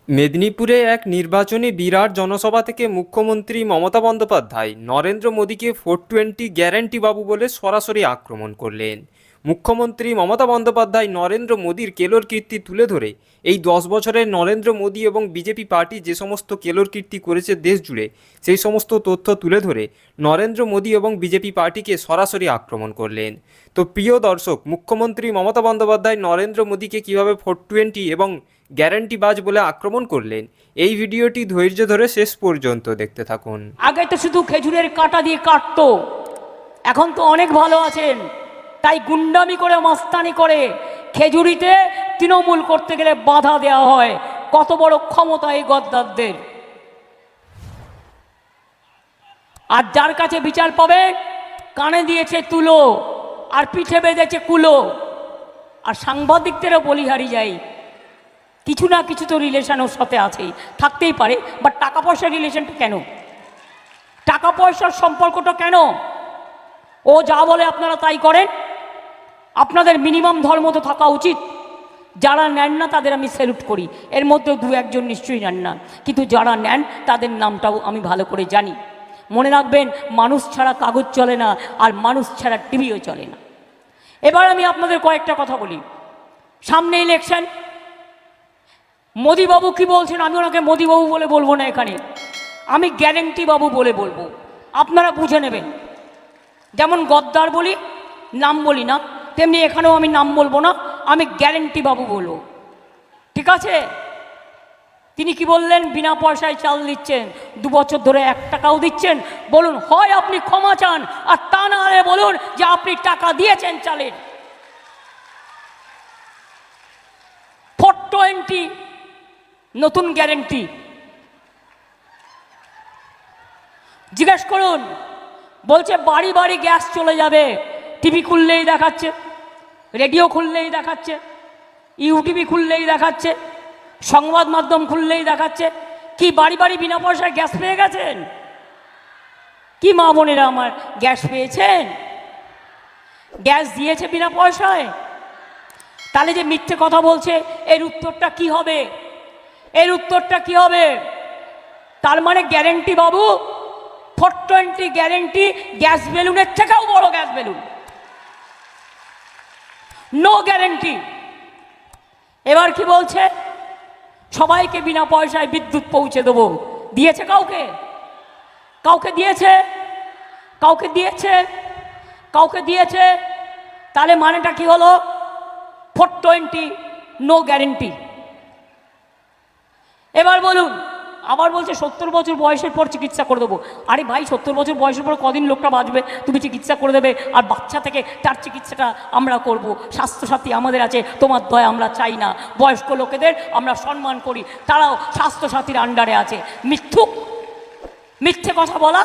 মেদিনীপুরে এক নির্বাচনী বিরাট জনসভা থেকে মুখ্যমন্ত্রী মমতা বন্দ্যোপাধ্যায় নরেন্দ্র মোদীকে 420 গ্যারান্টি বাবু বলে সরাসরি আক্রমণ করলেন। মুখ্যমন্ত্রী মমতা বন্দ্যোপাধ্যায় নরেন্দ্র মোদীর কেলোর কীর্তি তুলে ধরে এই 10 বছরের নরেন্দ্র মোদী এবং বিজেপি পার্টি যে সমস্ত কেলোর কীর্তি করেছে দেশ জুড়ে, সেই সমস্ত তথ্য তুলে ধরে নরেন্দ্র মোদী এবং বিজেপি পার্টিকে সরাসরি আক্রমণ করলেন। তো প্রিয় দর্শক, মুখ্যমন্ত্রী মমতা বন্দ্যোপাধ্যায় নরেন্দ্র মোদীকে কীভাবে 420 এবং গ্যারান্টিবাজ বলে আক্রমণ করলেন, এই ভিডিওটি ধৈর্য ধরে শেষ পর্যন্ত দেখতে থাকুন। আগে তো শুধু খেজুরের কাঁটা দিয়ে কাটতো, এখন তো অনেক ভালো আছেন, তাই গুন্ডামি করে মাস্তানি করে খেজুরিতে তৃণমূল করতে গেলে বাধা দেওয়া হয়। কত বড় ক্ষমতা এই গদ্দারদের! আর যার কাছে বিচার পাবে, কানে দিয়েছে তুলো আর পিঠে বেঁধেছে কুলো। আর সাংবাদিকদেরও বলিহারি যায়, কিছু না কিছু তো রিলেশন ওর সাথে আছেই, থাকতেই পারে, বাট টাকা পয়সার রিলেশনটা কেন? টাকা পয়সার সম্পর্কটা কেন? ও যা বলে আপনারা তাই করেন। আপনাদের মিনিমাম ধর্ম তো থাকা উচিত। যারা নেন না তাদের আমি স্যালুট করি, এর মধ্যেও দু একজন নিশ্চয়ই নেন না, কিন্তু যারা নেন তাদের নামটাও আমি ভালো করে জানি। মনে রাখবেন, মানুষ ছাড়া কাগজ চলে না, আর মানুষ ছাড়া টিভিও চলে না। এবার আমি আপনাদের কয়েকটা কথা বলি। সামনে ইলেকশন, মোদিবাবু কি বলছেন, আমি ওনাকে মোদিবাবু বলে বলবো না, এখানে আমি গ্যারেন্টি বাবু বলে বলবো, আপনারা বুঝে নেবেন। যেমন গদ্দার বলি, নাম বলি না, তেমনি এখানেও আমি নাম বলবো না, আমি গ্যারেন্টি বাবু বলবো, ঠিক আছে? তিনি কি বললেন? বিনা পয়সায় চাল দিচ্ছেন, 2 বছর ধরে 1 টাকাও দিচ্ছেন। বলুন, হয় আপনি ক্ষমা চান, আর তা না হলে বলুন যে আপনি টাকা দিয়েছেন চালের। 420 নতুন গ্যারেন্টি। জিজ্ঞেস করুন, বলছে বাড়ি বাড়ি গ্যাস চলে যাবে। টিভি খুললেই দেখাচ্ছে, রেডিও খুললেই দেখাচ্ছে, ইউটিভি খুললেই দেখাচ্ছে, সংবাদ মাধ্যম খুললেই দেখাচ্ছে। কি বাড়ি বাড়ি বিনা পয়সায় গ্যাস পেয়ে গেছেন? কি মা বোনেরা আমার, গ্যাস পেয়েছেন? গ্যাস দিয়েছে বিনা পয়সায়? তাহলে যে মিথ্যে কথা বলছে, এর উত্তরটা কি হবে? এর উত্তরটা কি হবে? তার মানে গ্যারেন্টি বাবু 420 গ্যারেন্টি গ্যাস বেলুনের থেকেও বড় গ্যাস বেলুন। No guarantee. এবার কি বলছে? সবাইকে বিনা পয়সায় বিদ্যুৎ পৌঁছে দেবো। দিয়েছে কাউকে? কাউকে দিয়েছে? কাউকে দিয়েছে? কাউকে দিয়েছে? তাহলে মানেটা কি হলো? 420 নো গ্যারেন্টি। এবার বলুন, আবার বলছে 70 বছর বয়সের পর চিকিৎসা করে দেবো। আরে ভাই, 70 বছর বয়সের পর কদিন লোকটা বাঁচবে? তুমি চিকিৎসা করে দেবে, আর বাচ্চা থেকে তার চিকিৎসাটা আমরা করব। স্বাস্থ্যসাথী আমাদের আছে, তোমার দয়া আমরা চাই না। বয়স্ক লোকেদের আমরা সম্মান করি, তারাও স্বাস্থ্যসাথীর আন্ডারে আছে। মিথ্যে কথা বলা